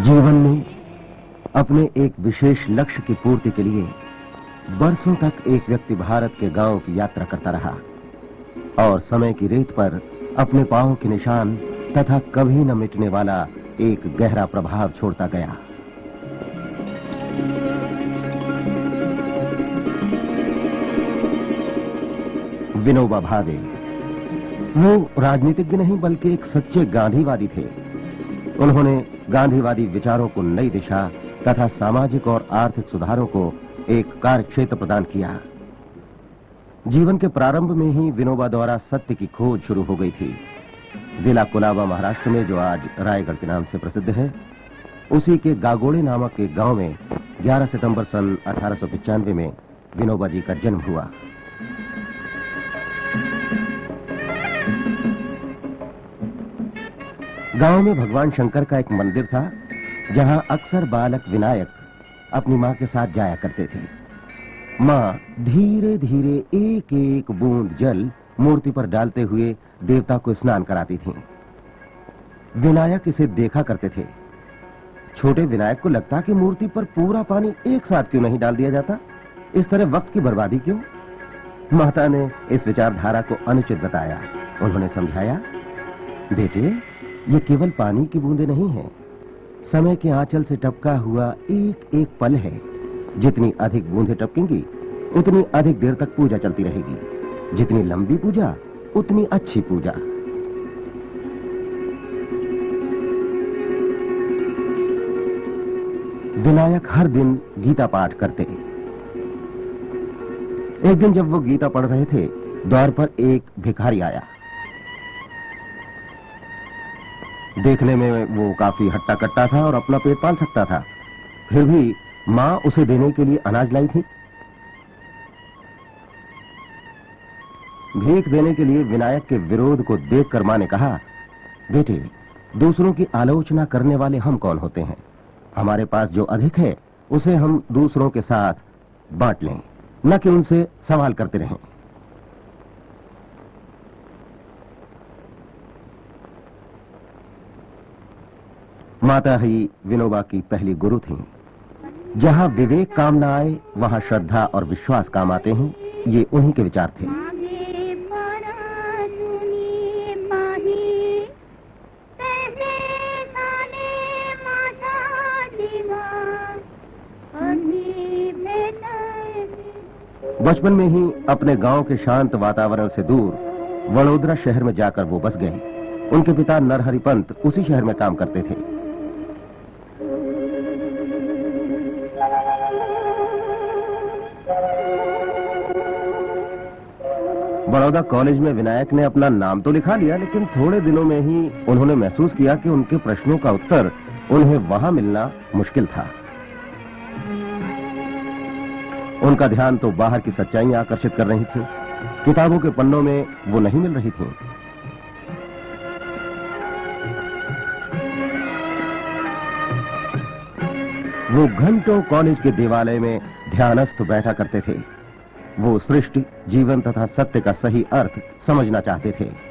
जीवन में अपने एक विशेष लक्ष्य की पूर्ति के लिए बरसों तक एक व्यक्ति भारत के गांवों की यात्रा करता रहा और समय की रेत पर अपने पांवों के निशान तथा कभी न मिटने वाला एक गहरा प्रभाव छोड़ता गया। विनोबा भावे वो राजनीतिज्ञ नहीं बल्कि एक सच्चे गांधीवादी थे। उन्होंने गांधीवादी विचारों को नई दिशा तथा सामाजिक और आर्थिक सुधारों को एक कार्यक्षेत्र प्रदान किया। जीवन के प्रारंभ में ही विनोबा द्वारा सत्य की खोज शुरू हो गई थी। जिला कोलाबा महाराष्ट्र में, जो आज रायगढ़ के नाम से प्रसिद्ध है, उसी के गागोड़े नामक एक गांव में 11 सितंबर सन 1895 में विनोबा जी का जन्म हुआ। गांव में भगवान शंकर का एक मंदिर था, जहां अक्सर बालक विनायक अपनी मां के साथ जाया करते थे। मां धीरे धीरे एक एक बूंद जल मूर्ति पर डालते हुए देवता को स्नान कराती थीं। विनायक इसे देखा करते थे। छोटे विनायक को लगता कि मूर्ति पर पूरा पानी एक साथ क्यों नहीं डाल दिया जाता, इस तरह वक्त की बर्बादी क्यों। माता ने इस विचारधारा को अनुचित बताया। उन्होंने समझाया, बेटे, ये केवल पानी की बूंदें नहीं हैं, समय के आंचल से टपका हुआ एक एक पल है। जितनी अधिक बूंदें टपकेंगी उतनी अधिक देर तक पूजा चलती रहेगी। जितनी लंबी पूजा उतनी अच्छी पूजा। विनायक हर दिन गीता पाठ करते। एक दिन जब वो गीता पढ़ रहे थे, द्वार पर एक भिखारी आया। देखने में वो काफी हट्टा कट्टा था और अपना पेट पाल सकता था, फिर भी मां उसे देने के लिए अनाज लाई थी। भीख देने के लिए विनायक के विरोध को देखकर मां ने कहा, बेटे, दूसरों की आलोचना करने वाले हम कौन होते हैं? हमारे पास जो अधिक है उसे हम दूसरों के साथ बांट लें, न कि उनसे सवाल करते रहें। माता ही विनोबा की पहली गुरु थीं। जहां विवेक काम न आए वहां श्रद्धा और विश्वास काम आते हैं, ये उन्हीं के विचार थे। बचपन में ही अपने गांव के शांत वातावरण से दूर वडोदरा शहर में जाकर वो बस गए। उनके पिता नरहरि पंत उसी शहर में काम करते थे। बड़ौदा कॉलेज में विनायक ने अपना नाम तो लिखा लिया, लेकिन थोड़े दिनों में ही उन्होंने महसूस किया कि उनके प्रश्नों का उत्तर उन्हें वहां मिलना मुश्किल था। उनका ध्यान तो बाहर की सच्चाइयां आकर्षित कर रही थी, किताबों के पन्नों में वो नहीं मिल रही थी। वो घंटों कॉलेज के देवालय में ध्यानस्थ बैठा करते थे। वो सृष्टि, जीवन तथा सत्य का सही अर्थ समझना चाहते थे।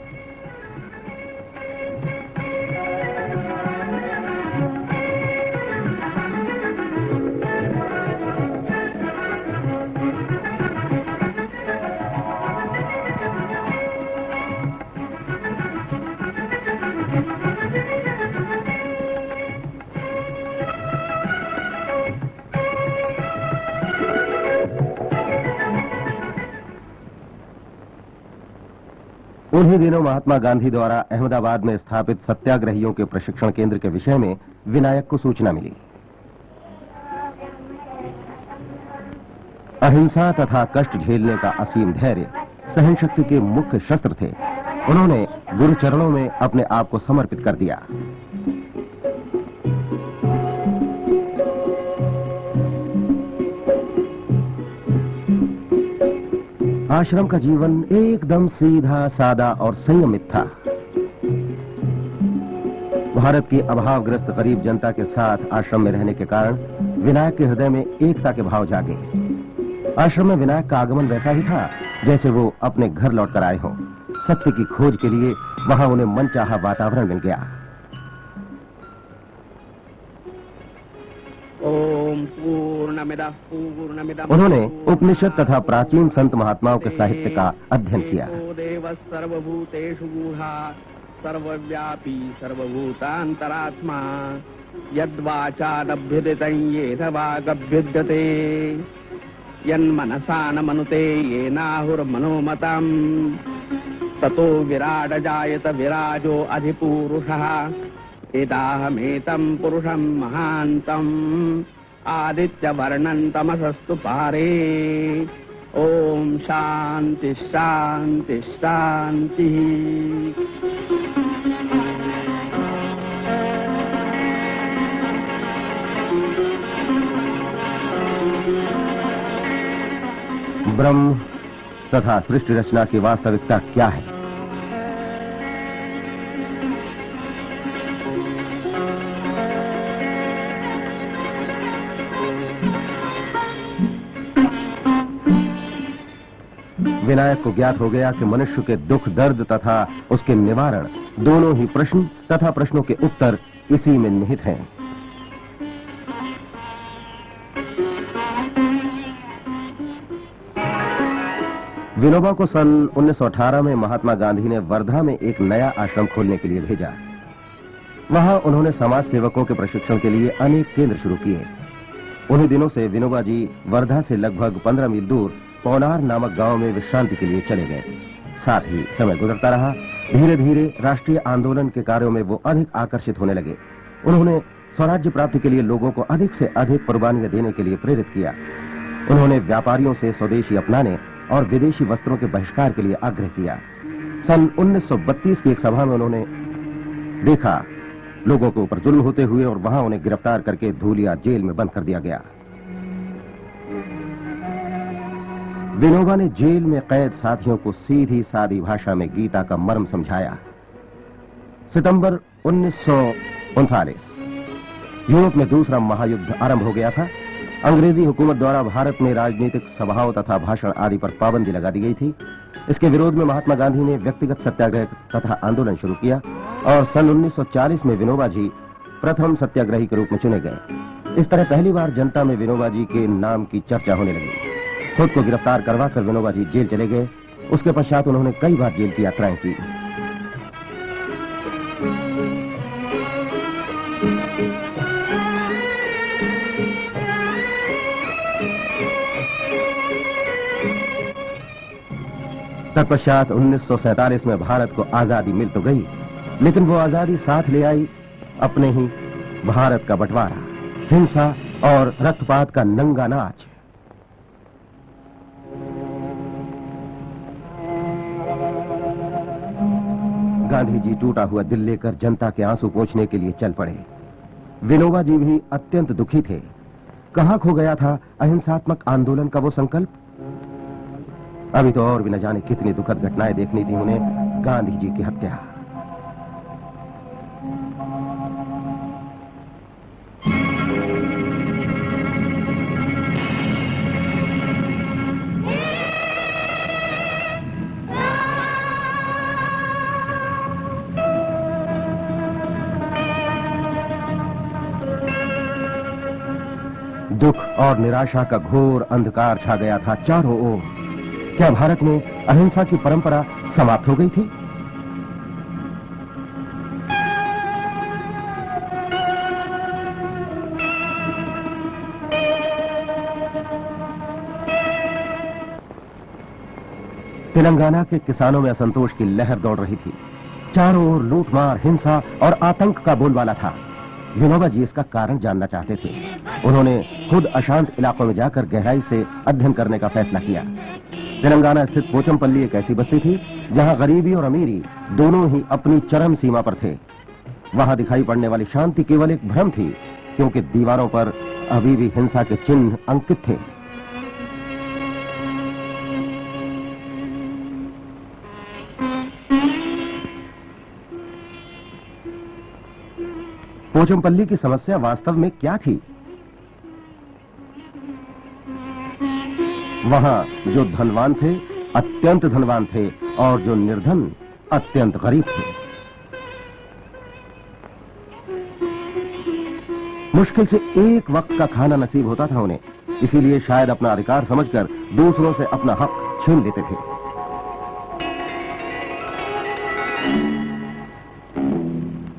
उन्हीं दिनों महात्मा गांधी द्वारा अहमदाबाद में स्थापित सत्याग्रहियों के प्रशिक्षण केंद्र के विषय में विनायक को सूचना मिली। अहिंसा तथा कष्ट झेलने का असीम धैर्य सहन शक्ति के मुख्य शस्त्र थे। उन्होंने गुरु चरणों में अपने आप को समर्पित कर दिया। आश्रम का जीवन एकदम सीधा सादा और संयमित था। भारत की अभावग्रस्त गरीब जनता के साथ आश्रम में रहने के कारण विनायक के हृदय में एकता के भाव जागे। आश्रम में विनायक का आगमन वैसा ही था जैसे वो अपने घर लौटकर आए हों। सत्य की खोज के लिए वहां उन्हें मनचाहा वातावरण मिल गया। ओम पूर्णमिदः पूर्णमिदं उन्होंने उपनिषद तथा प्राचीन संत महात्माओं के साहित्य का अध्ययन किया। देवः सर्वभूतेषु गूढः सर्वव्यापी सर्वभूतान्तरात्मा यद्वाचादभ्युदितं येन वागभ्युद्यते यन्मनसा न मनुते येनाहुर्मनोमतम् ततो विराड जायत विराजो अधिपूरुषः एताहमेतं पुरुषं महान्तम् आदित्यवर्णं तमसस्तु पारे। ओम शांति शांति शांति। ब्रह्म तथा सृष्टि रचना की वास्तविकता क्या है? विनायक को ज्ञात हो गया कि मनुष्य के दुख दर्द तथा उसके निवारण दोनों ही प्रश्न तथा प्रश्नों के उत्तर इसी में निहित हैं। विनोबा को सन 1918 में महात्मा गांधी ने वर्धा में एक नया आश्रम खोलने के लिए भेजा। वहां उन्होंने समाज सेवकों के प्रशिक्षण के लिए अनेक केंद्र शुरू किए। उन्हीं दिनों से विनोबा जी वर्धा से लगभग 15 मील दूर पौनार नामक गांव में विश्रांति के लिए चले गए। साथ ही समय गुजरता रहा। धीरे धीरे राष्ट्रीय आंदोलन के कार्यों में वो अधिक आकर्षित होने लगे। उन्होंने स्वराज्य प्राप्ति के लिए लोगों को अधिक से अधिक कुर्बानियां देने के लिए प्रेरित किया। उन्होंने व्यापारियों से स्वदेशी अपनाने और विदेशी वस्त्रों के बहिष्कार के लिए आग्रह किया। सन 1932 की एक सभा में उन्होंने देखा लोगों के ऊपर जुल्म होते हुए और वहां उन्हें गिरफ्तार करके धूलिया जेल में बंद कर दिया गया। विनोबा ने जेल में कैद साथियों को सीधी सादी भाषा में गीता का मर्म समझाया। सितंबर 1939 यूरोप में दूसरा महायुद्ध आरंभ हो गया था। अंग्रेजी हुकूमत द्वारा भारत में राजनीतिक सभाओं तथा भाषण आदि पर पाबंदी लगा दी गई थी। इसके विरोध में महात्मा गांधी ने व्यक्तिगत सत्याग्रह तथा आंदोलन शुरू किया और सन 1940 में विनोबा जी प्रथम सत्याग्रही के रूप में चुने गए। इस तरह पहली बार जनता में विनोबा जी के नाम की चर्चा होने लगी। खुद को गिरफ्तार करवाकर विनोबा जी जेल चले गए। उसके पश्चात उन्होंने कई बार जेल की यात्राएं की। तत्पश्चात 1947 में भारत को आजादी मिल तो गई, लेकिन वो आजादी साथ ले आई अपने ही भारत का बंटवारा, हिंसा और रक्तपात का नंगा नाच। गांधी जी टूटा हुआ दिल लेकर जनता के आंसू पोंछने के लिए चल पड़े। विनोबा जी भी अत्यंत दुखी थे। कहां खो गया था अहिंसात्मक आंदोलन का वो संकल्प? अभी तो और भी न जाने कितनी दुखद घटनाएं देखनी थी उन्हें। गांधी जी की हत्या, दुख और निराशा का घोर अंधकार छा गया था चारों ओर। क्या भारत में अहिंसा की परंपरा समाप्त हो गई थी? तेलंगाना के किसानों में असंतोष की लहर दौड़ रही थी। चारों ओर लूटमार, हिंसा और आतंक का बोलबाला था। विनोबा जी इसका कारण जानना चाहते थे। उन्होंने खुद अशांत इलाकों में जाकर गहराई से अध्ययन करने का फैसला किया। तेलंगाना स्थित पोचमपल्ली एक ऐसी बस्ती थी जहां गरीबी और अमीरी दोनों ही अपनी चरम सीमा पर थे। वहां दिखाई पड़ने वाली शांति केवल एक भ्रम थी, क्योंकि दीवारों पर अभी भी हिंसा के चिन्ह अंकित थे। पोचमपल्ली की समस्या वास्तव में क्या थी? वहां जो धनवान थे अत्यंत धनवान थे और जो निर्धन अत्यंत गरीब थे। मुश्किल से एक वक्त का खाना नसीब होता था उन्हें, इसीलिए शायद अपना अधिकार समझकर दूसरों से अपना हक छीन लेते थे।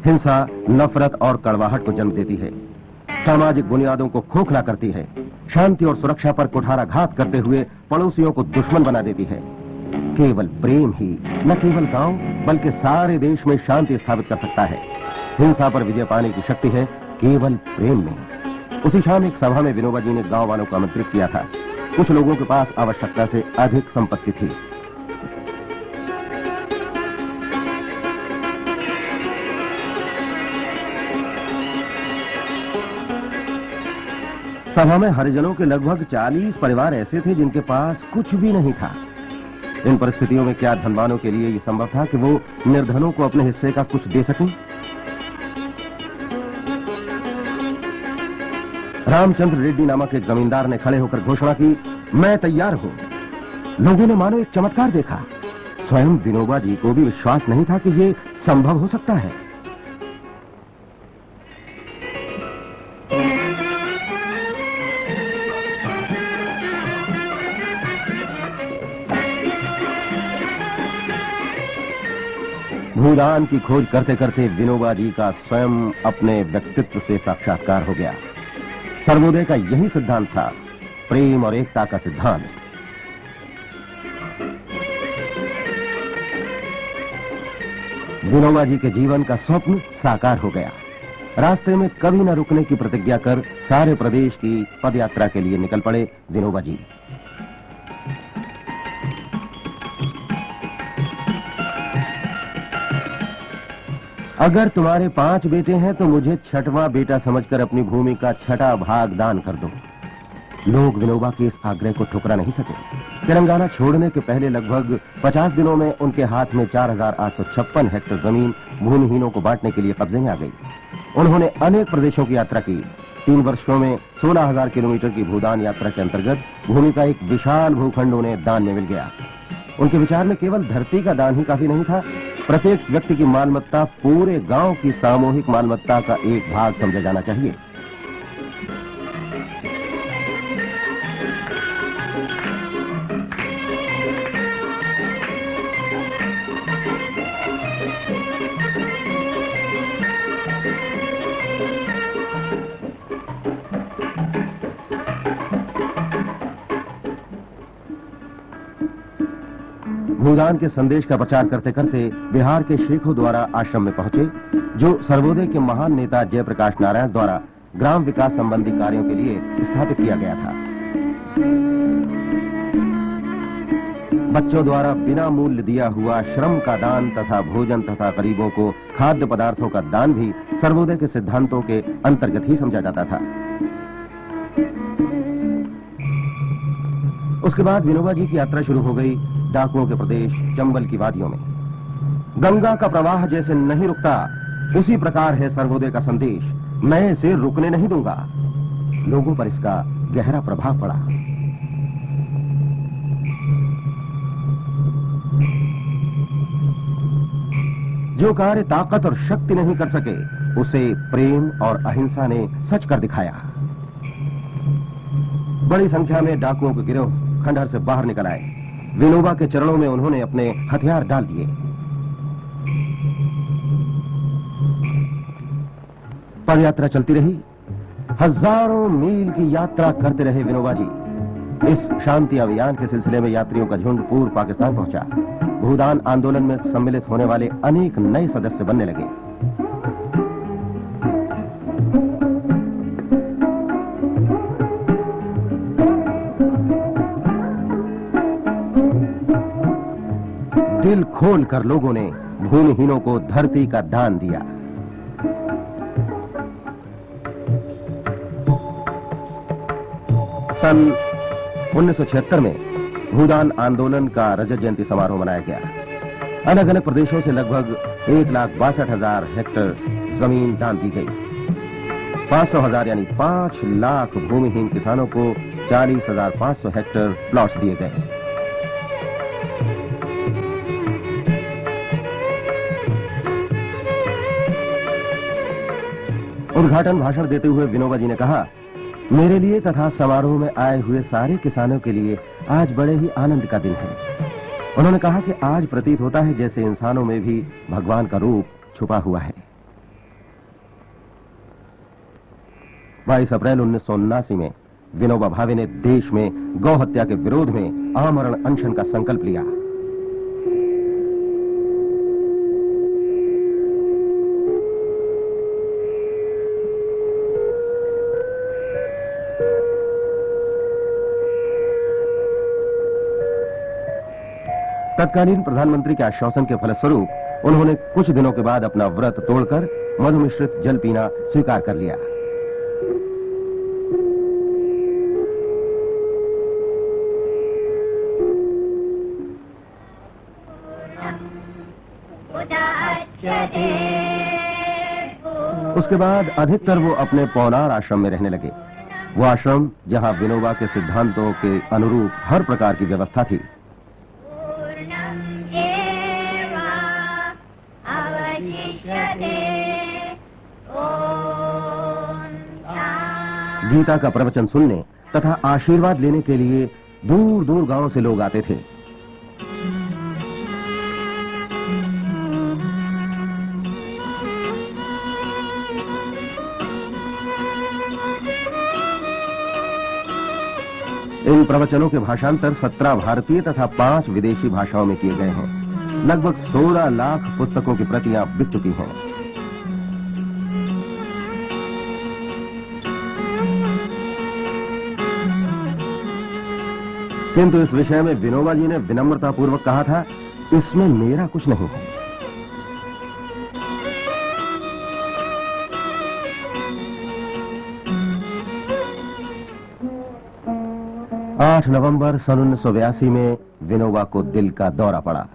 हिंसा नफरत और कड़वाहट को जन्म देती है, सामाजिक बुनियादों को खोखला करती है, शांति और सुरक्षा पर कुठाराघात करते हुए पड़ोसियों को दुश्मन बना देती है। केवल प्रेम ही न केवल गांव बल्कि सारे देश में शांति स्थापित कर सकता है। हिंसा पर विजय पाने की शक्ति है केवल प्रेम में। उसी शाम एक सभा में विनोबा जी ने गांव वालों को आमंत्रित किया था। कुछ लोगों के पास आवश्यकता से अधिक संपत्ति थी। सभा में हरिजनों के लगभग 40 परिवार ऐसे थे जिनके पास कुछ भी नहीं था। इन परिस्थितियों में क्या धनवानों के लिए यह संभव था कि वो निर्धनों को अपने हिस्से का कुछ दे सकें? रामचंद्र रेड्डी नामक एक जमींदार ने खड़े होकर घोषणा की, मैं तैयार हूं। लोगों ने मानो एक चमत्कार देखा। स्वयं विनोबा जी को भी विश्वास नहीं था कि यह संभव हो सकता है। भूदान की खोज करते करते विनोबा जी का स्वयं अपने व्यक्तित्व से साक्षात्कार हो गया। सर्वोदय का यही सिद्धांत था, प्रेम और एकता का सिद्धांत। विनोबा जी के जीवन का स्वप्न साकार हो गया। रास्ते में कभी न रुकने की प्रतिज्ञा कर सारे प्रदेश की पदयात्रा के लिए निकल पड़े विनोबा जी। अगर तुम्हारे 5 बेटे हैं तो मुझे 6वां बेटा समझकर अपनी भूमि का 6वां भाग दान कर दो। लोग विनोबा के इस आग्रह को ठुकरा नहीं सके। तेलंगाना छोड़ने के पहले लगभग 50 दिनों में उनके हाथ में 4856 हेक्टेयर जमीन भूमिहीनों को बांटने के लिए कब्जे में आ गई। उन्होंने अनेक प्रदेशों की यात्रा की। 3 वर्षों में 16,000 किलोमीटर की भूदान यात्रा के अंतर्गत भूमि का एक विशाल भूखंड उन्हें दान में मिल गया। उनके विचार में केवल धरती का दान ही काफी नहीं था, प्रत्येक व्यक्ति की मालमत्ता पूरे गांव की सामूहिक मालमत्ता का एक भाग समझा जाना चाहिए। भूदान के संदेश का प्रचार करते करते बिहार के शेखों द्वारा आश्रम में पहुंचे, जो सर्वोदय के महान नेता जयप्रकाश नारायण द्वारा ग्राम विकास संबंधी कार्यों के लिए स्थापित किया गया था। बच्चों द्वारा बिना मूल्य दिया हुआ श्रम का दान तथा भोजन तथा गरीबों को खाद्य पदार्थों का दान भी सर्वोदय के सिद्धांतों के अंतर्गत ही समझा जाता था। उसके बाद विनोबा जी की यात्रा शुरू हो गई डाकुओं के प्रदेश चंबल की वादियों में। गंगा का प्रवाह जैसे नहीं रुकता, उसी प्रकार है सर्वोदय का संदेश, मैं इसे रुकने नहीं दूंगा। लोगों पर इसका गहरा प्रभाव पड़ा। जो कार्य ताकत और शक्ति नहीं कर सके, उसे प्रेम और अहिंसा ने सच कर दिखाया। बड़ी संख्या में डाकुओं के गिरोह खंडहर से बाहर निकल आए। विनोबा के चरणों में उन्होंने अपने हथियार डाल दिए। पदयात्रा चलती रही। हजारों मील की यात्रा करते रहे विनोबा जी। इस शांति अभियान के सिलसिले में यात्रियों का झुंड पूर्व पाकिस्तान पहुंचा। भूदान आंदोलन में सम्मिलित होने वाले अनेक नए सदस्य बनने लगे। दिल खोलकर लोगों ने भूमिहीनों को धरती का दान दिया। सन 1976 में भूदान आंदोलन का रजत जयंती समारोह मनाया गया। अलग अलग प्रदेशों से लगभग 1,62,000 हेक्टेयर जमीन दान दी गई। 500,000 यानी 5 लाख भूमिहीन किसानों को 40,500 हेक्टेयर प्लॉट्स दिए गए। उद्घाटन भाषण देते हुए विनोबा जी ने कहा, मेरे लिए तथा समारोह में आए हुए सारे किसानों के लिए आज बड़े ही आनंद का दिन है। उन्होंने कहा कि आज प्रतीत होता है जैसे इंसानों में भी भगवान का रूप छुपा हुआ है। 22 अप्रैल 1979 में विनोबा भावे ने देश में गौ हत्या के विरोध में आमरण अनशन का संकल्प लिया। तत्कालीन प्रधानमंत्री के आश्वासन के फलस्वरूप उन्होंने कुछ दिनों के बाद अपना व्रत तोड़कर मधु मिश्रित जल पीना स्वीकार कर लिया। उसके बाद अधिकतर वो अपने पौनार आश्रम में रहने लगे। वो आश्रम जहां विनोबा के सिद्धांतों के अनुरूप हर प्रकार की व्यवस्था थी। गीता का प्रवचन सुनने तथा आशीर्वाद लेने के लिए दूर दूर गांवों से लोग आते थे। इन प्रवचनों के भाषांतर 17 भारतीय तथा 5 विदेशी भाषाओं में किए गए हैं। लगभग 16 लाख पुस्तकों की प्रतियां बिक चुकी हैं। किंतु इस विषय में विनोबा जी ने विनम्रता पूर्वक कहा था, इसमें मेरा कुछ नहीं है। आठ नवंबर सन 1982 में विनोबा को दिल का दौरा पड़ा।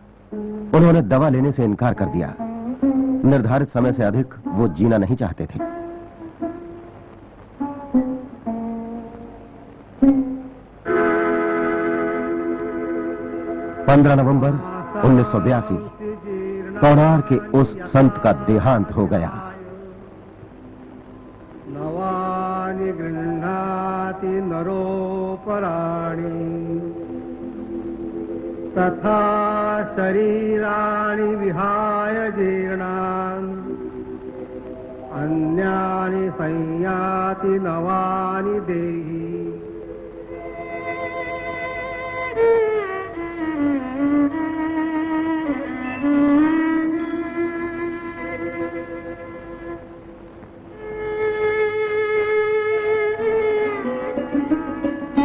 उन्होंने दवा लेने से इनकार कर दिया। निर्धारित समय से अधिक वो जीना नहीं चाहते थे। नवंबर 1982 पौनार के उस संत का देहांत हो गया। नवानि गृह्णाति नरोपराणि तथा शरीराणि विहाय जीर्णान् अन्यानि संयाति नवानि देहि।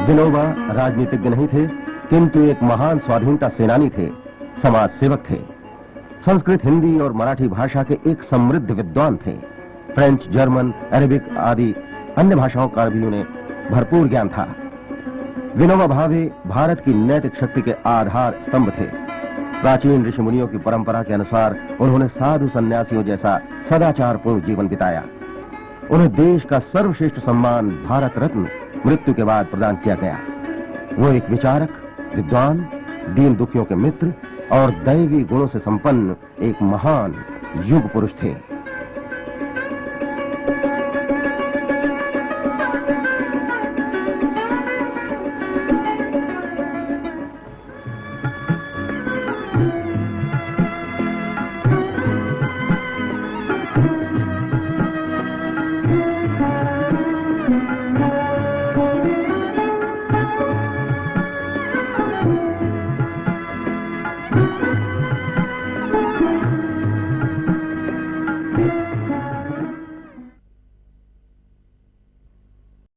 विनोबा राजनीतिज्ञ नहीं थे, किंतु एक महान स्वाधीनता सेनानी थे, समाज सेवक थे। संस्कृत, हिंदी और मराठी भाषा के एक समृद्ध विद्वान थे। फ्रेंच, जर्मन, अरेबिक आदि अन्य भाषाओं का भी उन्हें भरपूर ज्ञान था। विनोबा भावे भारत की नैतिक शक्ति के आधार स्तंभ थे। प्राचीन ऋषि मुनियों की परंपरा के अनुसार उन्होंने साधु सन्यासियों जैसा सदाचारपूर्ण जीवन बिताया। उन्हें देश का सर्वश्रेष्ठ सम्मान भारत रत्न मृत्यु के बाद प्रदान किया गया। वो एक विचारक, विद्वान, दीन दुखियों के मित्र और दैवी गुणों से संपन्न एक महान युग पुरुष थे।